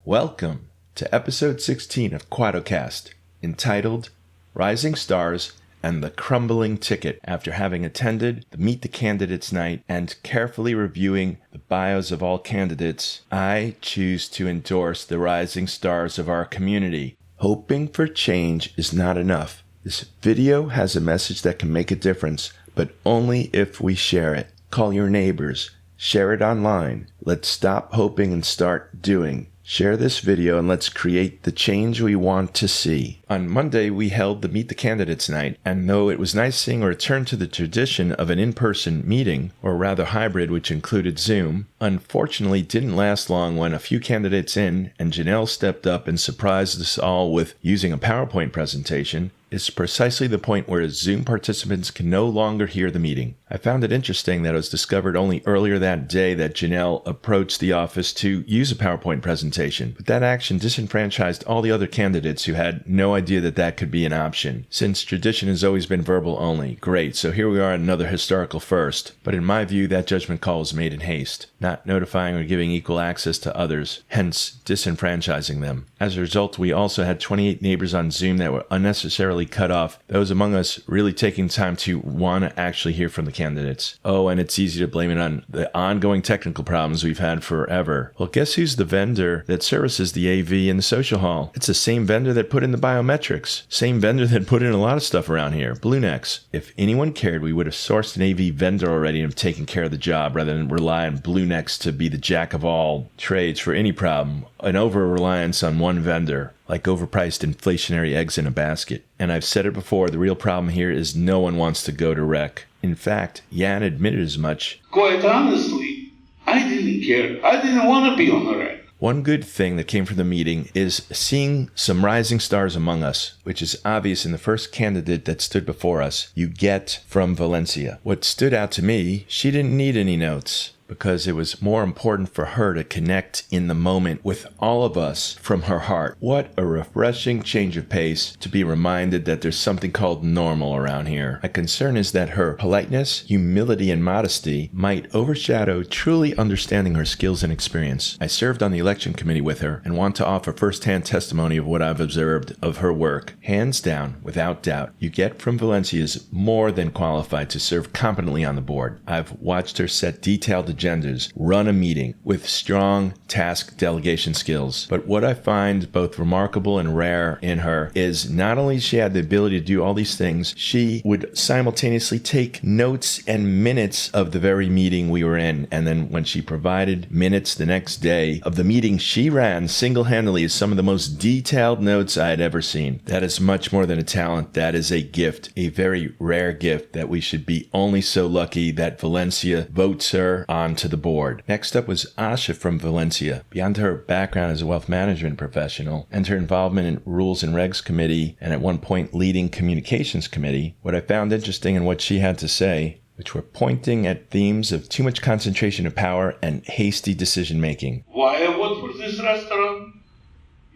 Welcome to episode 16 of Quadocast, entitled Rising Stars and the Crumbling Ticket. After having attended the Meet the Candidates night and carefully reviewing the bios of all candidates, I choose to endorse the rising stars of our community. Hoping for change is not enough. This video has a message that can make a difference, but only if we share it. Call your neighbors. Share it online. Let's stop hoping and start doing. Share this video and let's create the change we want to see. On Monday, we held the Meet the Candidates night, and though it was nice seeing a return to the tradition of an in-person meeting, or rather hybrid which included Zoom, unfortunately didn't last long when a few candidates in and Janelle stepped up and surprised us all with using a PowerPoint presentation. Is precisely the point where Zoom participants can no longer hear the meeting. I found it interesting that it was discovered only earlier that day that Janelle approached the office to use a PowerPoint presentation, but that action disenfranchised all the other candidates who had no idea that that could be an option. Since tradition has always been verbal only, great, so here we are at another historical first, but in my view that judgment call was made in haste, not notifying or giving equal access to others, hence disenfranchising them. As a result, we also had 28 neighbors on Zoom that were unnecessarily cut off, those among us really taking time to want to actually hear from the candidates. Oh, and it's easy to blame it on the ongoing technical problems we've had forever. Well, guess who's the vendor that services the AV in the social hall? It's the same vendor that put in the biometrics. Same vendor that put in a lot of stuff around here, BlueNex. If anyone cared, we would have sourced an AV vendor already and have taken care of the job rather than rely on BlueNex to be the jack of all trades for any problem. An over-reliance on one vendor, like overpriced inflationary eggs in a basket. And I've said it before, the real problem here is no one wants to go to rec. In fact, Jan admitted as much. Quite honestly, I didn't care. I didn't want to be on the rec. One good thing that came from the meeting is seeing some rising stars among us, which is obvious in the first candidate that stood before us, you get from Valencia. What stood out to me, she didn't need any notes, because it was more important for her to connect in the moment with all of us from her heart. What a refreshing change of pace to be reminded that there's something called normal around here. My concern is that her politeness, humility, and modesty might overshadow truly understanding her skills and experience. I served on the election committee with her and want to offer first-hand testimony of what I've observed of her work. Hands down, without doubt, you get from Valencia is more than qualified to serve competently on the board. I've watched her set detailed agendas, run a meeting with strong task delegation skills. But what I find both remarkable and rare in her is not only she had the ability to do all these things, she would simultaneously take notes and minutes of the very meeting we were in. And then when she provided minutes the next day of the meeting she ran single-handedly is some of the most detailed notes I had ever seen. That is much more than a talent. That is a gift, a very rare gift that we should be only so lucky that Valencia votes her onto the board. Next up was Asha from Valencia. Beyond her background as a wealth management professional and her involvement in Rules and Regs Committee and at one point leading Communications Committee, what I found interesting in what she had to say, which were pointing at themes of too much concentration of power and hasty decision making. Why I work for this restaurant?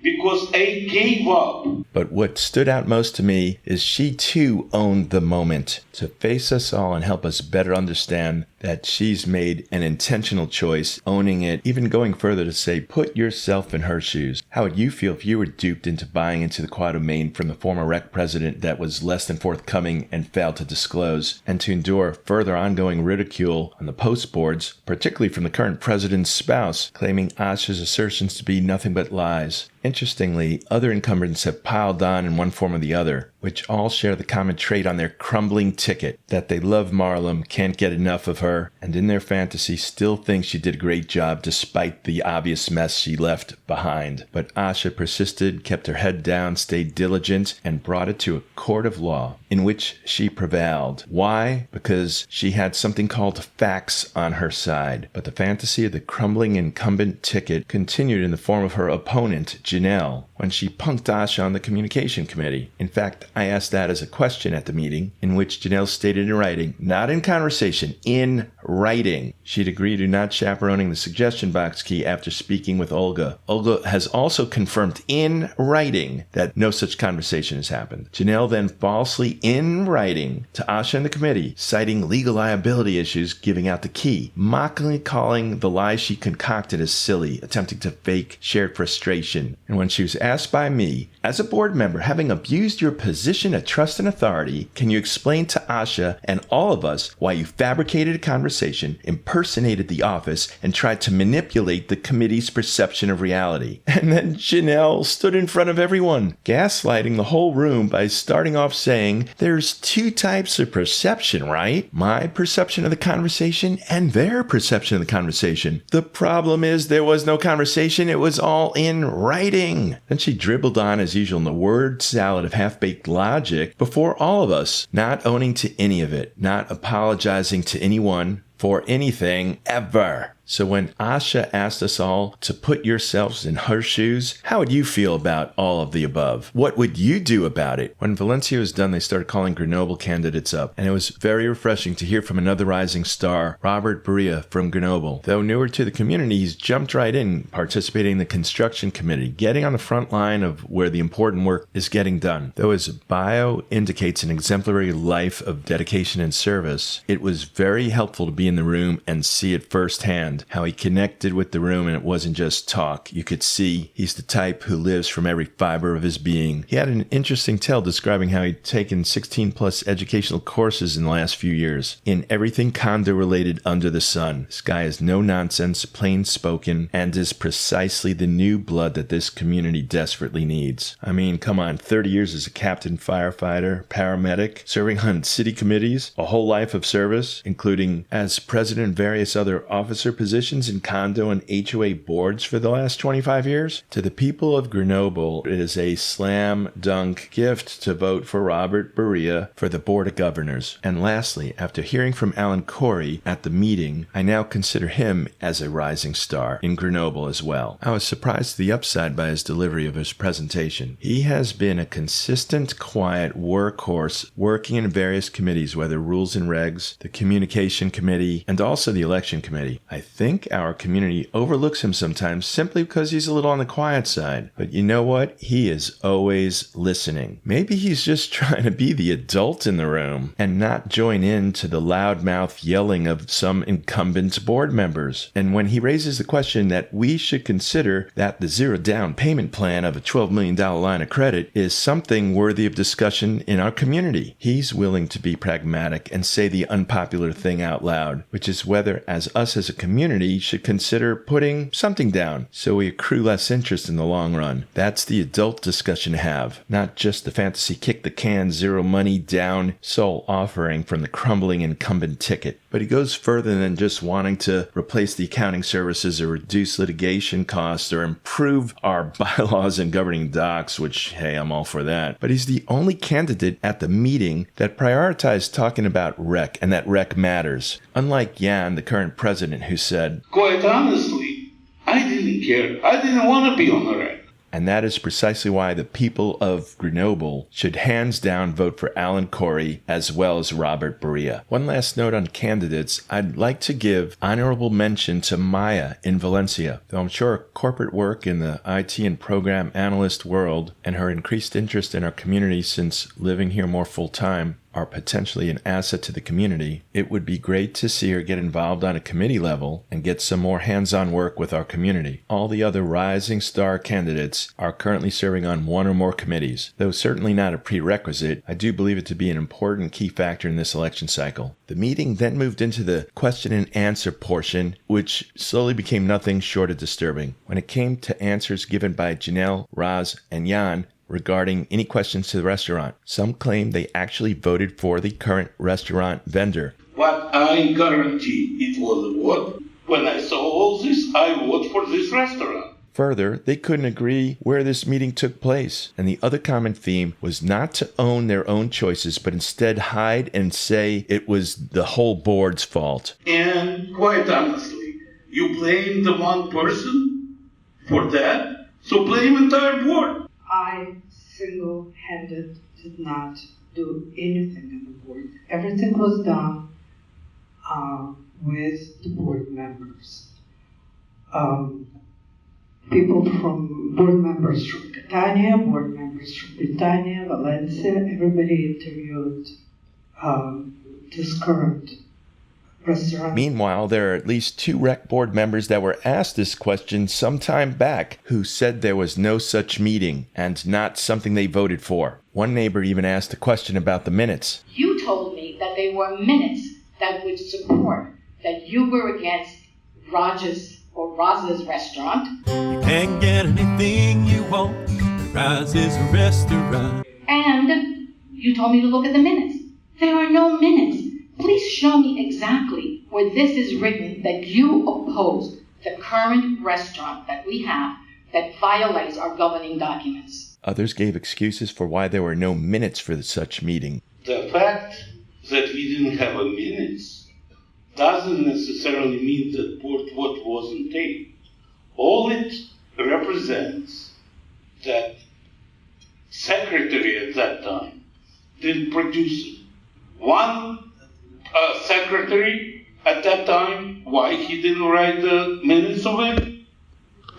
Because I gave up. But what stood out most to me is she too owned the moment to face us all and help us better understand that she's made an intentional choice, owning it, even going further to say, put yourself in her shoes. How would you feel if you were duped into buying into the Quad domain from the former rec president that was less than forthcoming and failed to disclose, and to endure further ongoing ridicule on the post boards, particularly from the current president's spouse, claiming Asha's assertions to be nothing but lies? Interestingly, other incumbents have piled on in one form or the other, which all share the common trait on their crumbling ticket, that they love Marlem, can't get enough of her, and in their fantasy still think she did a great job despite the obvious mess she left behind. But Asha persisted, kept her head down, stayed diligent, and brought it to a court of law, in which she prevailed. Why? Because she had something called facts on her side. But the fantasy of the crumbling incumbent ticket continued in the form of her opponent, Janelle, when she punked Asha on the communication committee. In fact, I asked that as a question at the meeting, in which Janelle stated in writing, not in conversation, in writing, she'd agreed to not chaperoning the suggestion box key after speaking with Olga. Olga has also confirmed in writing that no such conversation has happened. Janelle then falsely in writing to Asha and the committee, citing legal liability issues, giving out the key, mockingly calling the lies she concocted as silly, attempting to fake shared frustration. And when she was asked by me, as a board member, having abused your position of trust and authority, can you explain to Asha and all of us why you fabricated a conversation, impersonated the office, and tried to manipulate the committee's perception of reality? And then Janelle stood in front of everyone, gaslighting the whole room by starting off saying, there's two types of perception, right? My perception of the conversation and their perception of the conversation. The problem is there was no conversation. It was all in writing. Then she dribbled on as usual in the word salad of half-baked logic before all of us, not owning to any of it, not apologizing to anyone for anything ever. So when Asha asked us all to put yourselves in her shoes, how would you feel about all of the above? What would you do about it? When Valencia was done, they started calling Grenoble candidates up, and it was very refreshing to hear from another rising star, Robert Berea from Grenoble. Though newer to the community, he's jumped right in, participating in the construction committee, getting on the front line of where the important work is getting done. Though his bio indicates an exemplary life of dedication and service, it was very helpful to be in the room and see it firsthand. How he connected with the room, and it wasn't just talk. You could see he's the type who lives from every fiber of his being. He had an interesting tale describing how he'd taken 16 plus educational courses in the last few years in everything condo related under the sun. This guy is no nonsense, plain spoken, and is precisely the new blood that this community desperately needs. I mean, come on, 30 years as a captain, firefighter, paramedic, serving on city committees, a whole life of service, including as president and various other officer positions in condo and HOA boards for the last 25 years? To the people of Grenoble, it is a slam dunk gift to vote for Robert Berea for the Board of Governors. And lastly, after hearing from Alan Corey at the meeting, I now consider him as a rising star in Grenoble as well. I was surprised to the upside by his delivery of his presentation. He has been a consistent, quiet workhorse working in various committees, whether rules and regs, the communication committee, and also the election committee. I think our community overlooks him sometimes simply because he's a little on the quiet side. But you know what? He is always listening. Maybe he's just trying to be the adult in the room and not join in to the loudmouth yelling of some incumbent board members. And when he raises the question that we should consider that the zero down payment plan of a $12 million line of credit is something worthy of discussion in our community, he's willing to be pragmatic and say the unpopular thing out loud, which is whether as us as a community should consider putting something down so we accrue less interest in the long run. That's the adult discussion to have, not just the fantasy kick the can, zero money down sole offering from the crumbling incumbent ticket. But he goes further than just wanting to replace the accounting services or reduce litigation costs or improve our bylaws and governing docs, which, hey, I'm all for that. But he's the only candidate at the meeting that prioritized talking about rec and that rec matters. Unlike Jan, the current president, who said, quite honestly, I didn't care. I didn't want to be on the rec. And that is precisely why the people of Grenoble should hands down vote for Alan Corey as well as Robert Berea. One last note on candidates. I'd like to give honorable mention to Maya in Valencia. Though I'm sure corporate work in the IT and program analyst world and her increased interest in our community since living here more full-time are potentially an asset to the community, it would be great to see her get involved on a committee level and get some more hands-on work with our community. All the other rising star candidates are currently serving on one or more committees. Though certainly not a prerequisite, I do believe it to be an important key factor in this election cycle. The meeting then moved into the question and answer portion, which slowly became nothing short of disturbing. When it came to answers given by Janelle, Raz, and Jan, regarding any questions to the restaurant, some claim they actually voted for the current restaurant vendor. But I guarantee it was a vote. When I saw all this, I vote for this restaurant. Further, they couldn't agree where this meeting took place. And the other common theme was not to own their own choices, but instead hide and say it was the whole board's fault. And quite honestly, you blame the one person for that? So blame entire board. I single-handed did not do anything on the board. Everything was done with the board members. Board members from Catania, board members from Britannia, Valencia, everybody interviewed this current restaurant. Meanwhile, there are at least 2 rec board members that were asked this question some time back who said there was no such meeting and not something they voted for. One neighbor even asked a question about the minutes. You told me that they were minutes that would support that you were against Raj's restaurant. You can get anything you want at Roz's restaurant. And you told me to look at the minutes. There are no minutes. Please show me exactly where this is written that you opposed the current restaurant that we have that violates our governing documents. Others gave excuses for why there were no minutes for such meeting. The fact that we didn't have a minutes doesn't necessarily mean that what wasn't taken. All it represents that secretary at that time didn't produce it. One secretary at that time, why he didn't write the minutes of it,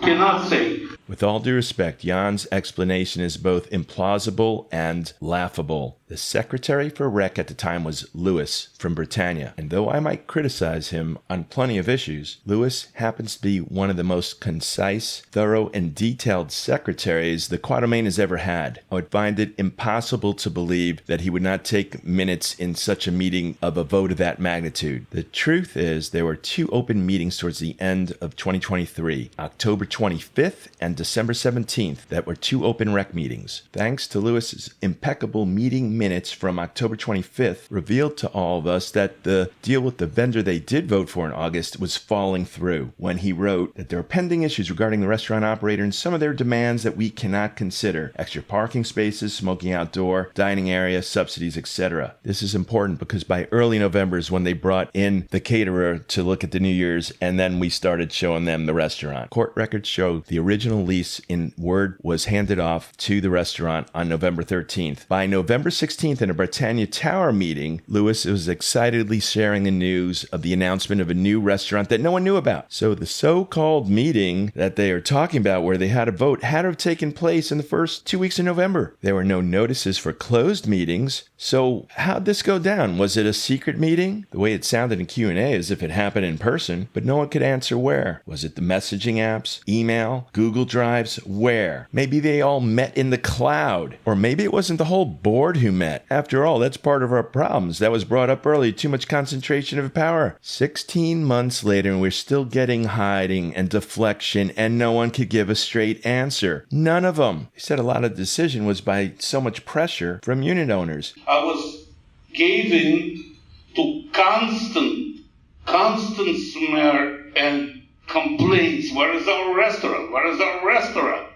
cannot say. With all due respect, Jan's explanation is both implausible and laughable. The secretary for rec at the time was Louis from Britannia, and though I might criticize him on plenty of issues, Louis happens to be one of the most concise, thorough, and detailed secretaries the Quadromain has ever had. I would find it impossible to believe that he would not take minutes in such a meeting of a vote of that magnitude. The truth is, there were 2 open meetings towards the end of 2023, October 25th and December 17th, that were 2 open rec meetings. Thanks to Louis's impeccable meeting minutes from October 25th revealed to all of us that the deal with the vendor they did vote for in August was falling through when he wrote that there are pending issues regarding the restaurant operator and some of their demands that we cannot consider. Extra parking spaces, smoking outdoor, dining area, subsidies, etc. This is important because by early November is when they brought in the caterer to look at the New Year's, and then we started showing them the restaurant. Court records show the original lease in Word was handed off to the restaurant on November 13th. By November 16th, in a Britannia Tower meeting, Louis was excitedly sharing the news of the announcement of a new restaurant that no one knew about. So the so-called meeting that they are talking about where they had a vote had to have taken place in the first 2 weeks of November. There were no notices for closed meetings. So how'd this go down? Was it a secret meeting? The way it sounded in Q&A as if it happened in person, but no one could answer where. Was it the messaging apps, email, Google Drives? Where? Maybe they all met in the cloud. Or maybe it wasn't the whole board who met. After all, that's part of our problems. That was brought up early. Too much concentration of power. 16 months later, and we're still getting hiding and deflection, and no one could give a straight answer. None of them. He said a lot of the decision was by so much pressure from unit owners. I was given to constant smear and complaints. Where is our restaurant? Where is our restaurant?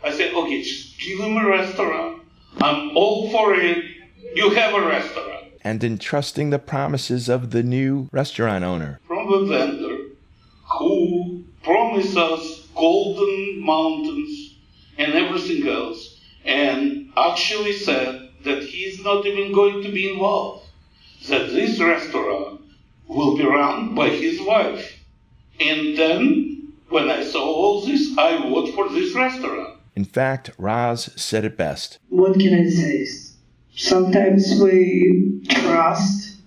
I said, okay, just give him a restaurant. I'm all for it. You have a restaurant. And entrusting the promises of the new restaurant owner. From the vendor who promised us golden mountains and everything else, and actually said that he's not even going to be involved. That this restaurant will be run by his wife. And then, when I saw all this, I voted for this restaurant. In fact, Roz said it best. What can I say? Sometimes we trust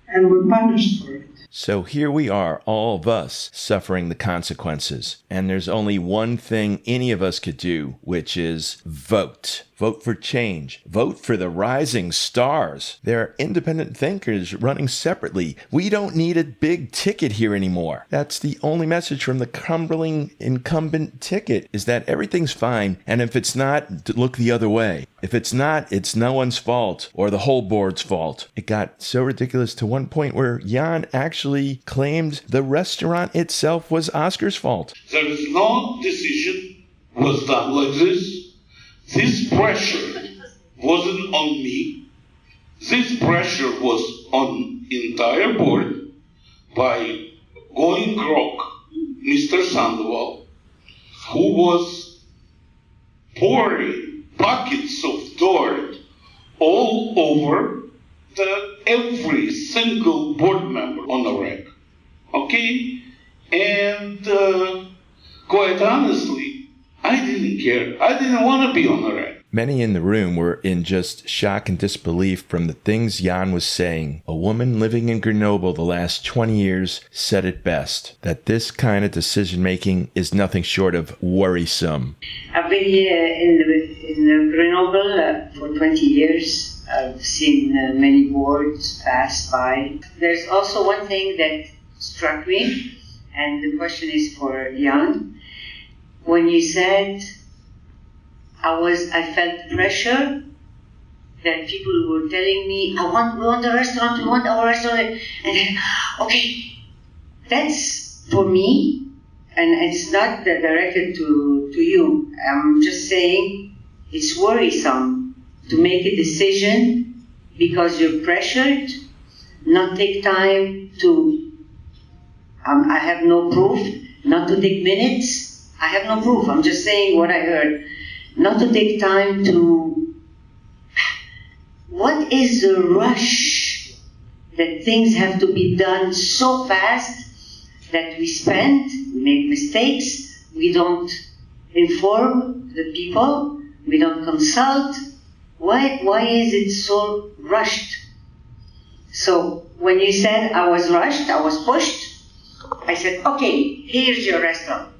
and we're punished for it. So here we are, all of us, suffering the consequences. And there's only one thing any of us could do, which is vote. Vote for change. Vote for the rising stars. There are independent thinkers running separately. We don't need a big ticket here anymore. That's the only message from the crumbling incumbent ticket, is that everything's fine, and if it's not, look the other way. If it's not, it's no one's fault, or the whole board's fault. It got so ridiculous to one point where Jan actually claimed the restaurant itself was Oscar's fault. There is no decision was done like this. This pressure wasn't on me. This pressure was on the entire board by going crook, Mr. Sandoval, who was pouring buckets of dirt all over every single board member on the rec. Okay? And quite honestly, I didn't care. I didn't want to be on the rec. Many in the room were in just shock and disbelief from the things Jan was saying. A woman living in Grenoble the last 20 years said it best, that this kind of decision-making is nothing short of worrisome. I've been here in Grenoble for 20 years. I've seen many boards pass by. There's also one thing that struck me, and the question is for Jan. When you said, I felt pressure that people were telling me, we want a restaurant, we want our restaurant. And then, okay, that's for me, and it's not directed to you. I'm just saying it's worrisome to make a decision because you're pressured, not take time to, I have no proof, not to take minutes. I have no proof, I'm just saying what I heard. Not to take time to, what is the rush that things have to be done so fast that we make mistakes, we don't inform the people, we don't consult. Why is it so rushed? So when you said I was rushed, I was pushed, I said, okay, here's your restaurant.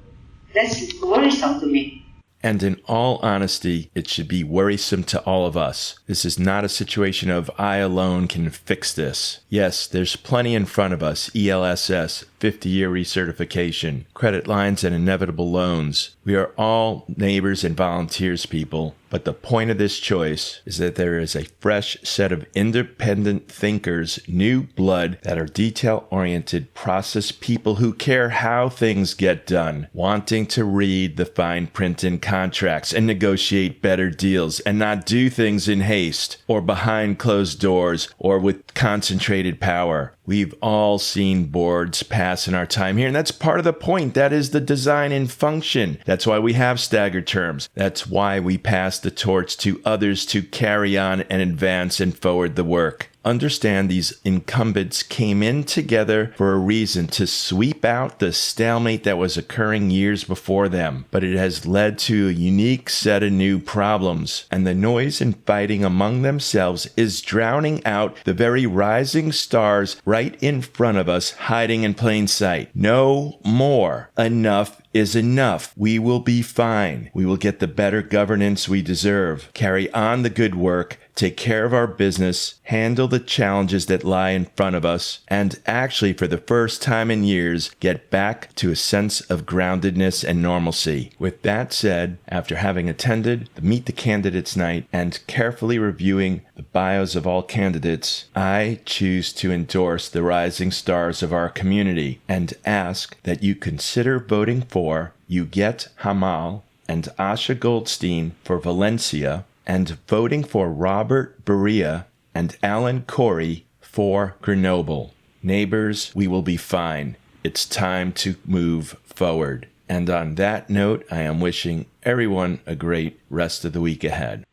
That's worrisome to me. And in all honesty, it should be worrisome to all of us. This is not a situation of I alone can fix this. Yes, there's plenty in front of us, ELSS, 50-year recertification, credit lines and inevitable loans. We are all neighbors and volunteers, people. But the point of this choice is that there is a fresh set of independent thinkers, new blood that are detail-oriented, process people who care how things get done, wanting to read the fine print in contracts and negotiate better deals and not do things in haste or behind closed doors or with concentrated power. We've all seen boards pass in our time here, and that's part of the point. That is the design and function. That's why we have staggered terms. That's why we pass the torch to others to carry on and advance and forward the work. Understand these incumbents came in together for a reason, to sweep out the stalemate that was occurring years before them. But it has led to a unique set of new problems, and the noise and fighting among themselves is drowning out the very rising stars right in front of us, hiding in plain sight. No more. Enough is enough. We will be fine. We will get the better governance we deserve. Carry on the good work. Take care of our business, handle the challenges that lie in front of us, and actually, for the first time in years, get back to a sense of groundedness and normalcy. With that said, after having attended the Meet the Candidates night and carefully reviewing the bios of all candidates, I choose to endorse the rising stars of our community and ask that you consider voting for Huguette Hamal and Asha Goldstein for Valencia, and voting for Robert Berea and Alan Corey for Grenoble. Neighbors, we will be fine. It's time to move forward. And on that note, I am wishing everyone a great rest of the week ahead.